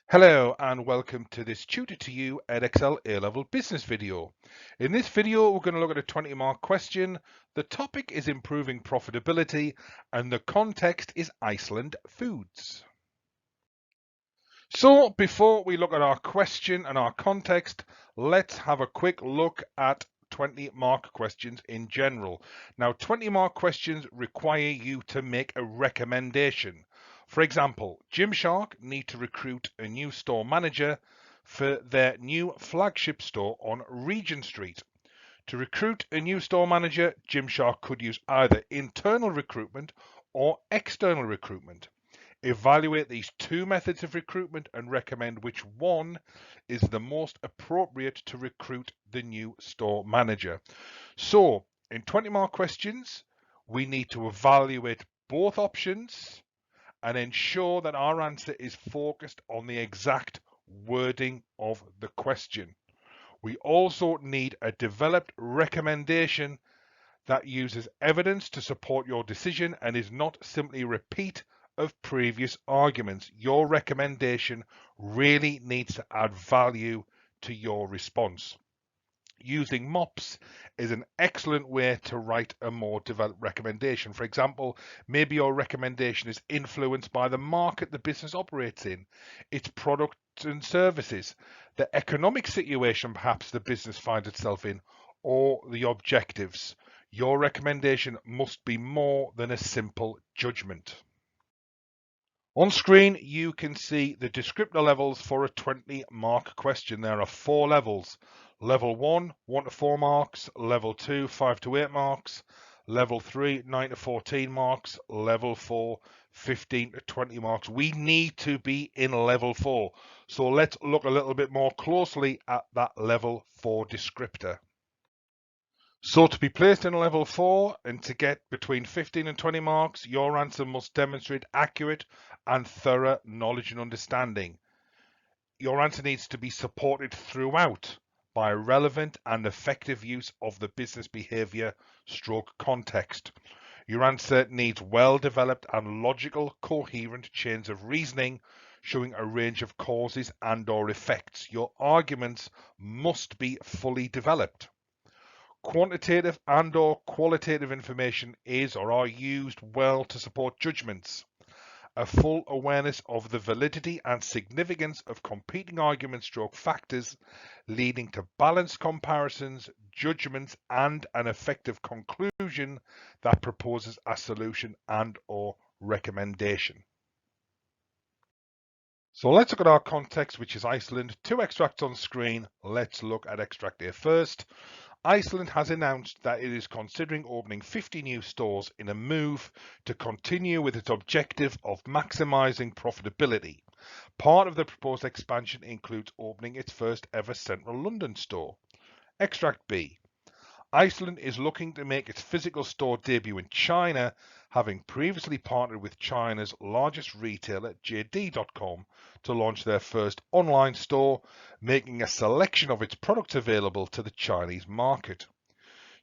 Hello and welcome to this Tutor to You Edexcel A-Level Business video. In this video, we're going to look at a 20-mark question. The topic is improving profitability and the context is Iceland foods. So before we look at our question and our context, let's have a quick look at 20-mark questions in general. Now, 20-mark questions require you to make a recommendation. For example, Gymshark need to recruit a new store manager for their new flagship store on Regent Street. To recruit a new store manager, Gymshark could use either internal recruitment or external recruitment. Evaluate these two methods of recruitment and recommend which one is the most appropriate to recruit the new store manager. So, in 20-mark questions, we need to evaluate both options and ensure that our answer is focused on the exact wording of the question. We also need a developed recommendation that uses evidence to support your decision and is not simply a repeat of previous arguments. Your recommendation really needs to add value to your response. Using MOPS is an excellent way to write a more developed recommendation. For example, maybe your recommendation is influenced by the market the business operates in, its products and services, the economic situation perhaps the business finds itself in, or the objectives. Your recommendation must be more than a simple judgment. On screen, you can see the descriptor levels for a 20-mark question. There are 4 levels. Level 1, 1 to 4 marks. Level 2, 5 to 8 marks. Level 3, 9 to 14 marks. Level 4, 15 to 20 marks. We need to be in level 4. So let's look a little bit more closely at that level 4 descriptor. So to be placed in level 4 and to get between 15 and 20 marks, your answer must demonstrate accurate and thorough knowledge and understanding. Your answer needs to be supported throughout by relevant and effective use of the business behavior stroke context. Your answer needs well-developed and logical, coherent chains of reasoning showing a range of causes and/or effects. Your arguments must be fully developed. Quantitative and/or qualitative information is or are used well to support judgments. A full awareness of the validity and significance of competing arguments stroke factors leading to balanced comparisons, judgments, and an effective conclusion that proposes a solution and/or recommendation. So let's look at our context, which is Iceland. 2 extracts on screen. Let's look at extract A first. Iceland has announced that it is considering opening 50 new stores in a move to continue with its objective of maximizing profitability. Part of the proposed expansion includes opening its first ever central London store. Extract B. Iceland is looking to make its physical store debut in China, having previously partnered with China's largest retailer, JD.com, to launch their first online store, making a selection of its products available to the Chinese market.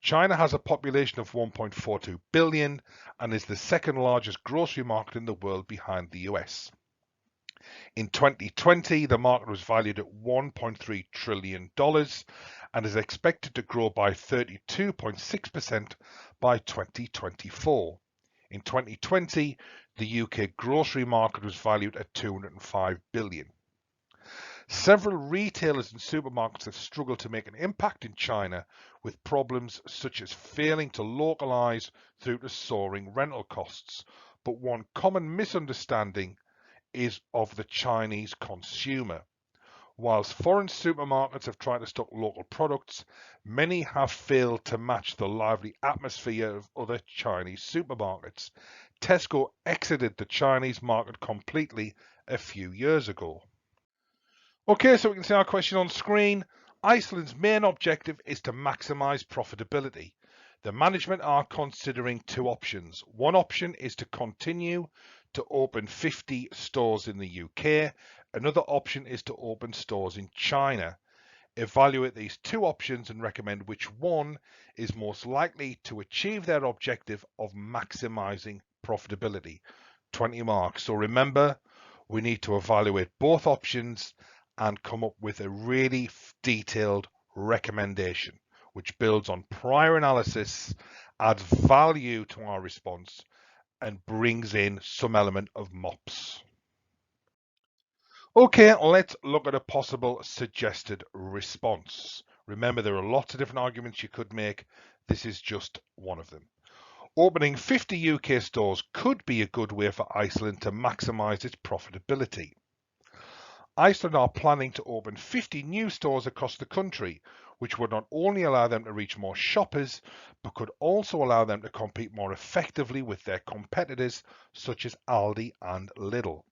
China has a population of 1.42 billion and is the second largest grocery market in the world behind the US. In 2020, the market was valued at $1.3 trillion and is expected to grow by 32.6% by 2024. In 2020, the UK grocery market was valued at 205 billion. Several retailers and supermarkets have struggled to make an impact in China with problems such as failing to localize through to soaring rental costs. But one common misunderstanding is of the Chinese consumer. Whilst foreign supermarkets have tried to stock local products, many have failed to match the lively atmosphere of other Chinese supermarkets. Tesco exited the Chinese market completely a few years ago. Okay, so we can see our question on screen. Iceland's main objective is to maximize profitability. The management are considering 2 options. One option is to continue to open 50 stores in the UK. Another option is to open stores in China. Evaluate these 2 options and recommend which one is most likely to achieve their objective of maximizing profitability. 20 marks. So remember, We need to evaluate both options and come up with a really detailed recommendation, which builds on prior analysis, adds value to our response, and brings in some element of MOPS. Okay, let's look at a possible suggested response. Remember, there are lots of different arguments you could make. This is just one of them. Opening 50 UK stores could be a good way for Iceland to maximise its profitability. Iceland are planning to open 50 new stores across the country, which would not only allow them to reach more shoppers, but could also allow them to compete more effectively with their competitors such as Aldi and Lidl.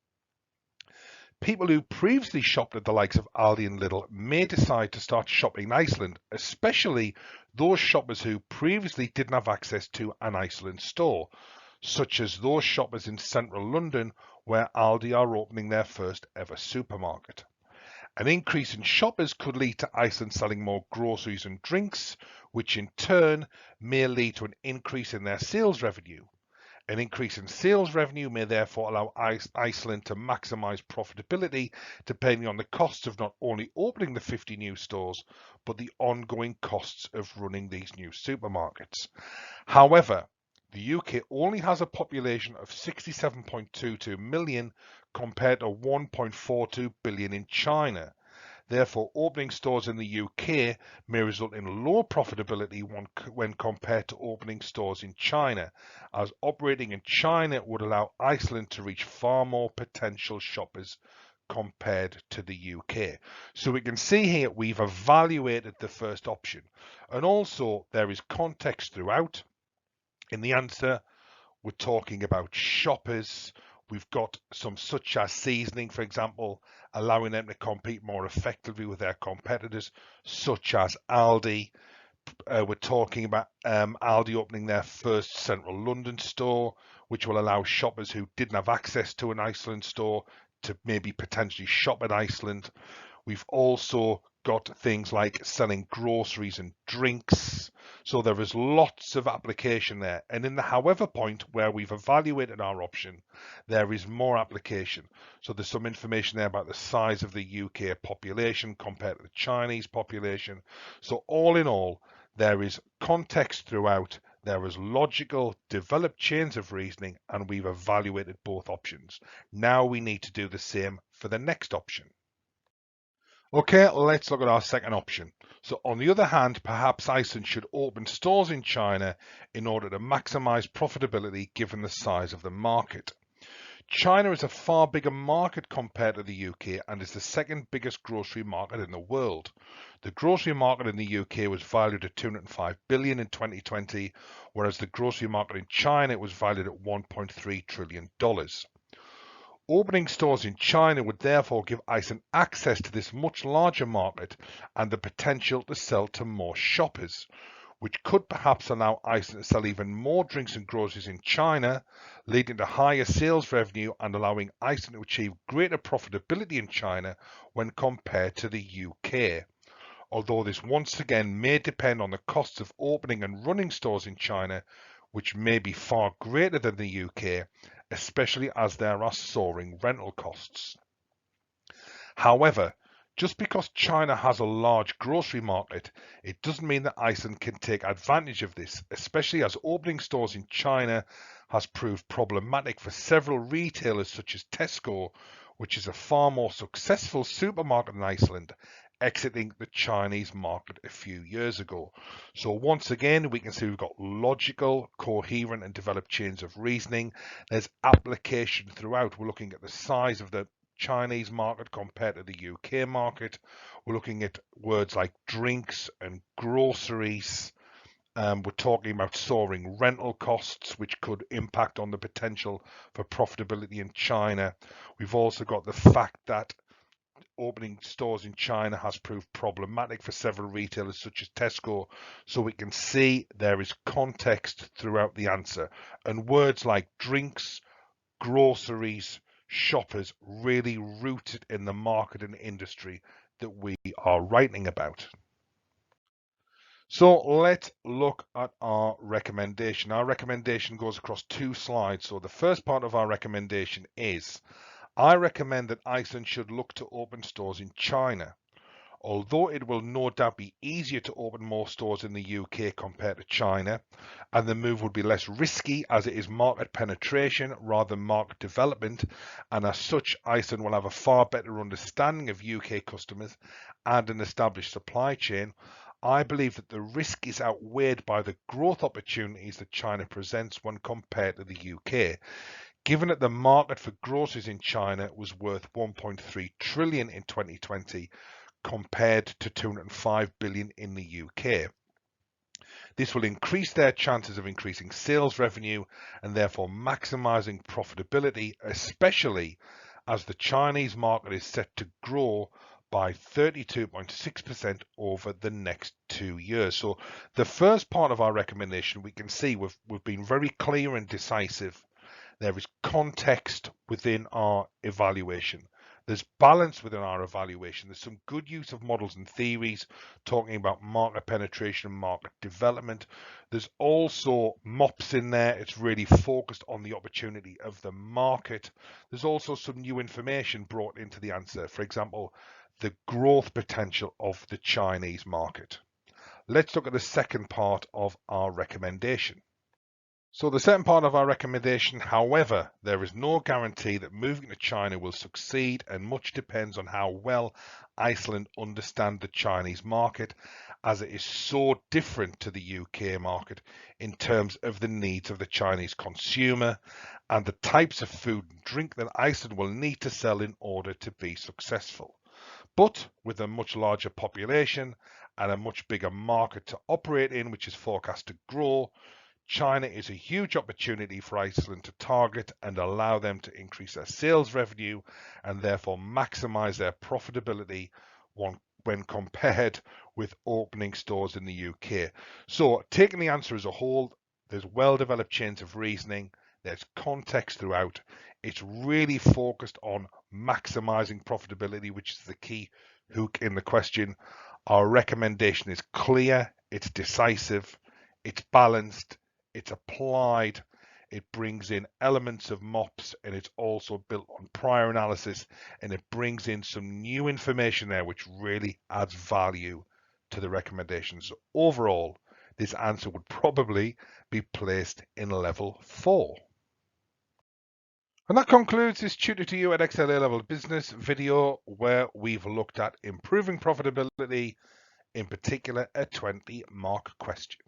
People who previously shopped at the likes of Aldi and Lidl may decide to start shopping in Iceland, especially those shoppers who previously didn't have access to an Iceland store, such as those shoppers in central London where Aldi are opening their first ever supermarket. An increase in shoppers could lead to Iceland selling more groceries and drinks, which in turn may lead to an increase in their sales revenue. An increase in sales revenue may therefore allow Iceland to maximise profitability, depending on the costs of not only opening the 50 new stores, but the ongoing costs of running these new supermarkets. However, the UK only has a population of 67.22 million compared to 1.42 billion in China. Therefore, opening stores in the UK may result in lower profitability when compared to opening stores in China, as operating in China would allow Iceland to reach far more potential shoppers compared to the UK. So we can see here we've evaluated the first option, and also there is context throughout. In the answer, we're talking about shoppers. We've got some such as seasoning, for example, allowing them to compete more effectively with their competitors, such as Aldi. We're talking about Aldi opening their first central London store, which will allow shoppers who didn't have access to an Iceland store to maybe potentially shop in Iceland. We've also got things like selling groceries and drinks. So there is lots of application there. And in the however point where we've evaluated our option, there is more application. So there's some information there about the size of the UK population compared to the Chinese population. So all in all, there is context throughout. There is logical, developed chains of reasoning, and we've evaluated both options. Now we need to do the same for the next option. Okay, let's look at our second option. So on the other hand, perhaps Iceland should open stores in China in order to maximize profitability given the size of the market. China is a far bigger market compared to the UK and is the second biggest grocery market in the world. The grocery market in the UK was valued at 205 billion in 2020, whereas the grocery market in China was valued at $1.3 trillion. Opening stores in China would therefore give Iceland access to this much larger market and the potential to sell to more shoppers, which could perhaps allow Iceland to sell even more drinks and groceries in China, leading to higher sales revenue and allowing Iceland to achieve greater profitability in China when compared to the UK. Although this once again may depend on the costs of opening and running stores in China, which may be far greater than the UK, especially as there are soaring rental costs. However, just because China has a large grocery market, it doesn't mean that Iceland can take advantage of this, especially as opening stores in China has proved problematic for several retailers such as Tesco, which is a far more successful supermarket in Iceland, exiting the Chinese market a few years ago. So once again, we can see we've got logical, coherent and developed chains of reasoning. There's application throughout. We're looking at the size of the Chinese market compared to the UK market. We're looking at words like drinks and groceries. We're talking about soaring rental costs, which could impact on the potential for profitability in China. We've also got the fact that opening stores in China has proved problematic for several retailers such as Tesco. So we can see there is context throughout the answer. And words like drinks, groceries, shoppers really rooted in the market and industry that we are writing about. So let's look at our recommendation. Our recommendation goes across two slides. So the first part of our recommendation is I recommend that Iceland should look to open stores in China. Although it will no doubt be easier to open more stores in the UK compared to China, and the move would be less risky as it is market penetration rather than market development, and as such, Iceland will have a far better understanding of UK customers and an established supply chain. I believe that the risk is outweighed by the growth opportunities that China presents when compared to the UK. Given that the market for groceries in China was worth 1.3 trillion in 2020, compared to 205 billion in the UK. This will increase their chances of increasing sales revenue and therefore maximizing profitability, especially as the Chinese market is set to grow by 32.6% over the next 2 years. So the first part of our recommendation, we can see we've been very clear and decisive. There is context within our evaluation. There's balance within our evaluation. There's some good use of models and theories talking about market penetration and market development. There's also MOPS in there. It's really focused on the opportunity of the market. There's also some new information brought into the answer. For example, the growth potential of the Chinese market. Let's look at the second part of our recommendation. So the second part of our recommendation, however, there is no guarantee that moving to China will succeed, and much depends on how well Iceland understand the Chinese market, as it is so different to the UK market in terms of the needs of the Chinese consumer and the types of food and drink that Iceland will need to sell in order to be successful. But with a much larger population and a much bigger market to operate in, which is forecast to grow, China is a huge opportunity for Iceland to target and allow them to increase their sales revenue and therefore maximize their profitability when compared with opening stores in the UK. So taking the answer as a whole, there's well-developed chains of reasoning, there's context throughout. It's really focused on maximizing profitability, which is the key hook in the question. Our recommendation is clear, it's decisive, it's balanced, it's applied, it brings in elements of MOPS, and it's also built on prior analysis, and it brings in some new information there which really adds value to the recommendations. So overall, this answer would probably be placed in level 4. And that concludes this Tutor to You Edexcel A-Level Business video, where we've looked at improving profitability, in particular a 20-mark question.